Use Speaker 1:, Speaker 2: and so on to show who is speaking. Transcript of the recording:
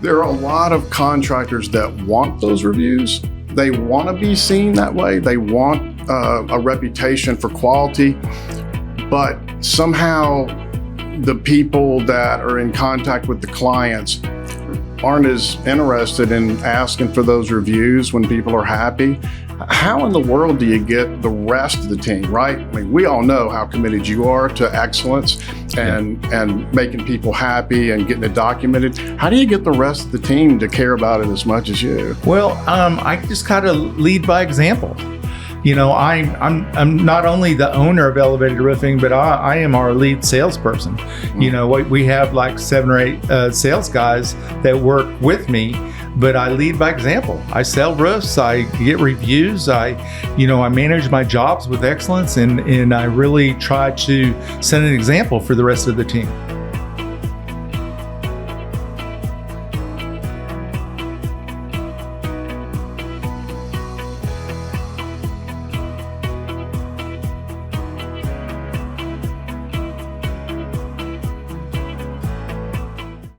Speaker 1: There are a lot of contractors that want those reviews. They want to be seen that way. They want a reputation for quality, but somehow the people that are in contact with the clients aren't as interested in asking for those reviews when people are happy. How in the world do you get the rest of the team, right? I mean, we all know how committed you are to excellence and making people happy and getting it documented. How do you get the rest of the team to care about it as much as you?
Speaker 2: Well, I just kind of lead by example. You know, I'm not only the owner of Elevated Roofing, but I am our lead salesperson. You know, we have like 7 or 8 sales guys that work with me, but I lead by example. I sell roofs, I get reviews, I manage my jobs with excellence, and I really try to set an example for the rest of the team.